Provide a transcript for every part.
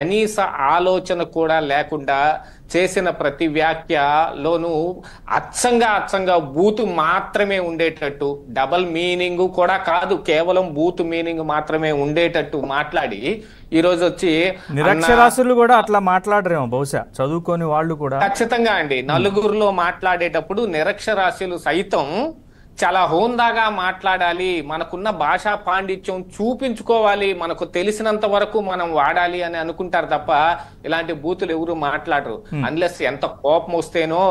కనీస ఆలోచన కూడా లేకుండా చేసిన ప్రతి వ్యాఖ్యలోనూ అచ్చంగా బూతు మాత్రమే ఉండేటట్టు, డబల్ మీనింగ్ కూడా కాదు, కేవలం బూతు మీనింగ్ మాత్రమే ఉండేటట్టు మాట్లాడి ఈరోజు వచ్చి నిరక్షరాస్యులు కూడా అట్లా మాట్లాడరేమో బహుశా, చదువుకొని వాళ్ళు కూడా. ఖచ్చితంగా అండి, నలుగురిలో మాట్లాడేటప్పుడు నిరక్షరాస్యులు సైతం చాలా హోందాగా మాట్లాడాలి, మనకున్న భాషా పాండిత్యం చూపించుకోవాలి, మనకు తెలిసినంత వరకు మనం వాడాలి అని అనుకుంటారు తప్ప ఇలాంటి బూతులు ఎవరు మాట్లాడరు. అన్లెస్ ఎంత కోపం వస్తేనో,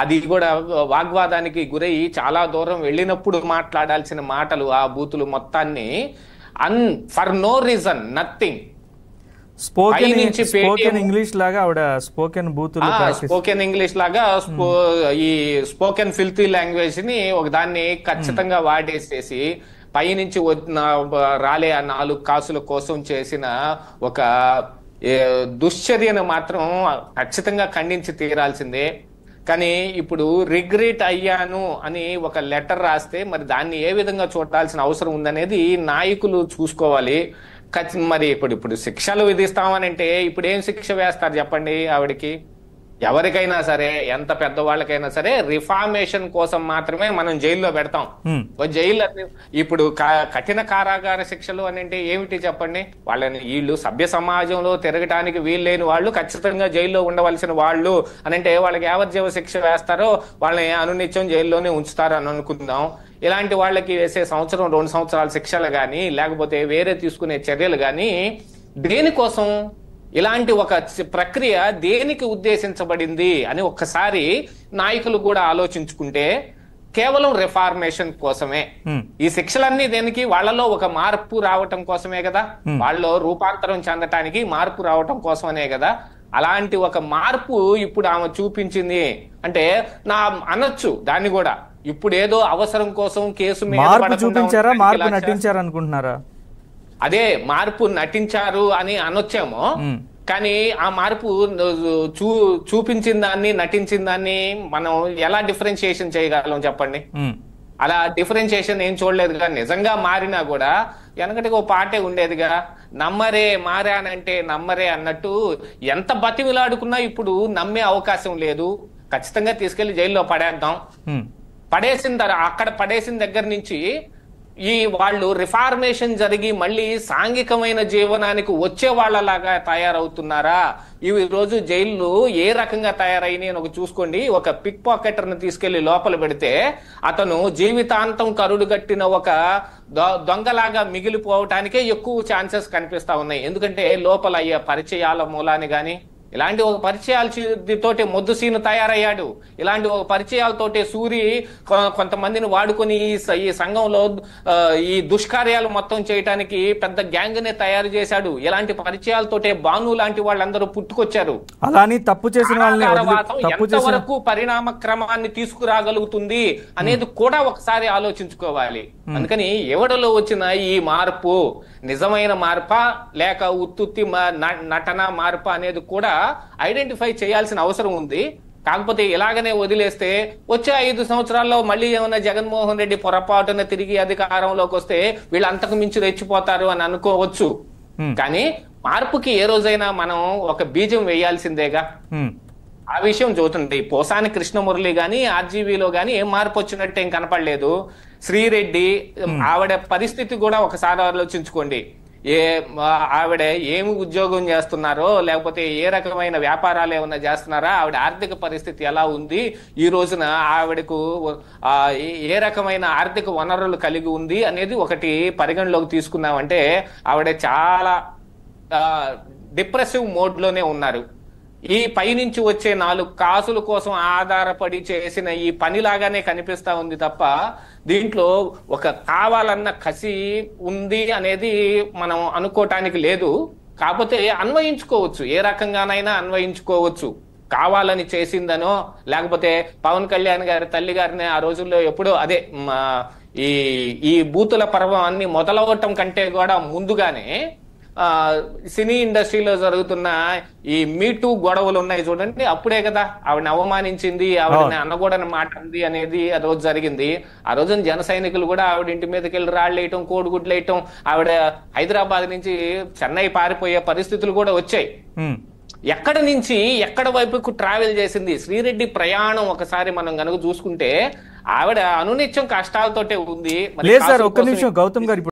అది కూడా వాగ్వాదానికి గురై చాలా దూరం వెళ్ళినప్పుడు మాట్లాడాల్సిన మాటలు, ఆ బూతులు మొత్తాన్ని for no reason, nothing. Spoken English లాగా ఆవిడ స్పోకెన్ బూతులు, స్పోకెన్ ఇంగ్లీష్ లాగా ఈ స్పోకెన్ ఫిల్తీ లాంగ్వేజ్ ని ఒక దాన్ని ఖచ్చితంగా వాడేసేసి పైనుంచి రాలే ఆ 4 కాసుల కోసం చేసిన ఒక దుశ్చర్యను మాత్రం ఖచ్చితంగా ఖండించి తీరాల్సిందే. కానీ ఇప్పుడు రిగ్రెట్ అయ్యాను అని ఒక లెటర్ రాస్తే మరి దాన్ని ఏ విధంగా చూడాల్సిన అవసరం ఉందనేది నాయకులు చూసుకోవాలి. మరి ఇప్పుడు శిక్షలు విధిస్తామనంటే ఇప్పుడు ఏం శిక్ష వేస్తారు చెప్పండి ఆవిడకి? ఎవరికైనా సరే, ఎంత పెద్దవాళ్ళకైనా సరే రిఫార్మేషన్ కోసం మాత్రమే మనం జైల్లో పెడతాం. జైల్లో ఇప్పుడు కఠిన కారాగార శిక్షలు అని అంటే ఏమిటి చెప్పండి? వాళ్ళని వీళ్ళు సభ్య సమాజంలో తిరగటానికి వీల్లేని వాళ్ళు ఖచ్చితంగా జైల్లో ఉండవలసిన వాళ్ళు అని అంటే వాళ్ళకి యావజ్జీవ శిక్ష వేస్తారో వాళ్ళని అనునిత్యం జైల్లోనే ఉంచుతారు అని అనుకుందాం. ఇలాంటి వాళ్ళకి వేసే 1-2 సంవత్సరాల శిక్షలు కానీ లేకపోతే వేరే తీసుకునే చర్యలు కానీ దేనికోసం, ఇలాంటి ఒక ప్రక్రియ దేనికి ఉద్దేశించబడింది అని ఒక్కసారి నాయకులు కూడా ఆలోచించుకుంటే కేవలం రిఫార్మేషన్ కోసమే. ఈ శిక్షలన్నీ దేనికి? వాళ్ళలో ఒక మార్పు రావటం కోసమే కదా, వాళ్ళలో రూపాంతరం చెందటానికి మార్పు రావటం కోసమనే కదా. అలాంటి ఒక మార్పు ఇప్పుడు ఆమె చూపించింది అంటే నా అనొచ్చు దాన్ని కూడా. ఇప్పుడు ఏదో అవసరం కోసం కేసు మీద చూపించారా, మార్పు నటించారు అనుకుంటున్నారా? అదే మార్పు నటించారు అని అనొచ్చేమో, కానీ ఆ మార్పు చూపించిన దాన్ని, నటించిన దాన్ని మనం ఎలా డిఫరెన్షియేషన్ చేయగలం చెప్పండి? అలా డిఫరెన్షియేషన్ ఏం చూడలేదుగా. నిజంగా మారినా కూడా వెనకటికి ఒక పాటే ఉండేదిగా, నమ్మరే మారానంటే నమ్మరే అన్నట్టు. ఎంత బతిమిలాడుకున్నా ఇప్పుడు నమ్మే అవకాశం లేదు. ఖచ్చితంగా తీసుకెళ్లి జైల్లో పడేద్దాం. అక్కడ పడేసిన దగ్గర నుంచి వాళ్ళు రిఫార్మేషన్ జరిగి మళ్ళీ సాంఘికమైన జీవనానికి వచ్చే వాళ్ళలాగా తయారవుతున్నారా? ఈ రోజు జైళ్ళు ఏ రకంగా తయారైనాయి అని చూసుకోండి. ఒక పిక్ పాకెటర్ని తీసుకెళ్లి లోపల పెడితే అతను జీవితాంతం కరుడు గట్టిన ఒక దొంగలాగా మిగిలిపోవటానికే ఎక్కువ ఛాన్సెస్ కనిపిస్తా ఉన్నాయి. ఎందుకంటే లోపల అయ్యే పరిచయాల మూలాన్ని గాని, ఇలాంటి ఒక పరిచయాలతోటి మొద్దుసీను తయారయ్యాడు. ఇలాంటి ఒక పరిచయాలతోటి సూరి కొంతమందిని వాడుకొని ఈ సంఘంలో ఈ దుష్కార్యాలు మొత్తం చేయడానికి పెద్ద గ్యాంగ్ నే తయారు చేశాడు. ఇలాంటి పరిచయాలతోటే బాను లాంటి వాళ్ళందరూ పుట్టుకొచ్చారు. అలాని తప్పు చేసిన ఎంతవరకు పరిణామ క్రమాన్ని తీసుకురాగలుగుతుంది అనేది కూడా ఒకసారి ఆలోచించుకోవాలి. అందుకని ఎవడలో వచ్చిన ఈ మార్పు నిజమైన మార్పా లేక ఉత్తుత్తి నటన మార్పా అనేది కూడా ఐడెంటిఫై చేయాల్సిన అవసరం ఉంది. కాకపోతే ఇలాగనే వదిలేస్తే వచ్చే 5 సంవత్సరాల్లో మళ్ళీ ఏమైనా జగన్మోహన్ రెడ్డి పొరపాటున తిరిగి అధికారంలోకి వస్తే వీళ్ళు అంతకు మించి రెచ్చిపోతారు అని అనుకోవచ్చు. కానీ మార్పుకి ఏ రోజైనా మనం ఒక బీజం వేయాల్సిందేగా. ఆ విషయం చూస్తుంది. పోసాని కృష్ణమురళి గాని ఆర్జీవీలో గాని ఏం మార్పు వచ్చినట్టు ఏం కనపడలేదు. శ్రీరెడ్డి ఆవిడ పరిస్థితి కూడా ఒకసారి ఆలోచించుకోండి. ఆవిడ ఏమి ఉద్యోగం చేస్తున్నారో లేకపోతే ఏ రకమైన వ్యాపారాలు ఏమన్నా చేస్తున్నారా, ఆవిడ ఆర్థిక పరిస్థితి ఎలా ఉంది, ఈ రోజున ఆవిడకు ఏ రకమైన ఆర్థిక వనరులు కలిగి ఉంది అనేది ఒకటి పరిగణలోకి తీసుకున్నామంటే ఆవిడ చాలా డిప్రెసివ్ మోడ్ లోనే ఉన్నారు. ఈ పైనుంచి వచ్చే 4 కాసుల కోసం ఆధారపడి చేసిన ఈ పనిలాగానే కనిపిస్తా ఉంది తప్ప దీంట్లో ఒక కావాలన్న కసి ఉంది అనేది మనం అనుకోవటానికి లేదు. కాకపోతే అన్వయించుకోవచ్చు, ఏ రకంగానైనా అన్వయించుకోవచ్చు. కావాలని చేసిందనో లేకపోతే పవన్ కళ్యాణ్ గారి తల్లి గారిని ఆ రోజుల్లో ఎప్పుడో అదే ఈ బూతుల పర్వం అన్ని మొదలవటం కంటే కూడా ముందుగానే సినీ ఇండస్ట్రీలో జరుగుతున్న ఈ మీ టూ గొడవలు ఉన్నాయి చూడండి, అప్పుడే కదా ఆవిడని అవమానించింది, ఆవిడని అనకూడని మాట ఉంది అనేది ఆ రోజు జరిగింది. ఆ రోజున జన సైనికులు కూడా ఆవిడ ఇంటి మీదకి వెళ్ళి రాళ్ళు వేయటం, కోడిగుడ్లు వేయటం, ఆవిడ హైదరాబాద్ నుంచి చెన్నై పారిపోయే పరిస్థితులు కూడా వచ్చాయి. ఎక్కడ నుంచి ఎక్కడ వైపుకు ట్రావెల్ చేసింది శ్రీరెడ్డి ప్రయాణం ఒకసారి మనం కనుక చూసుకుంటే ఆవిడ అనునిత్యం కష్టాలతోటే ఉంది. లేదు సార్, ఒక్క నిమిషం గౌతమ్ గారు.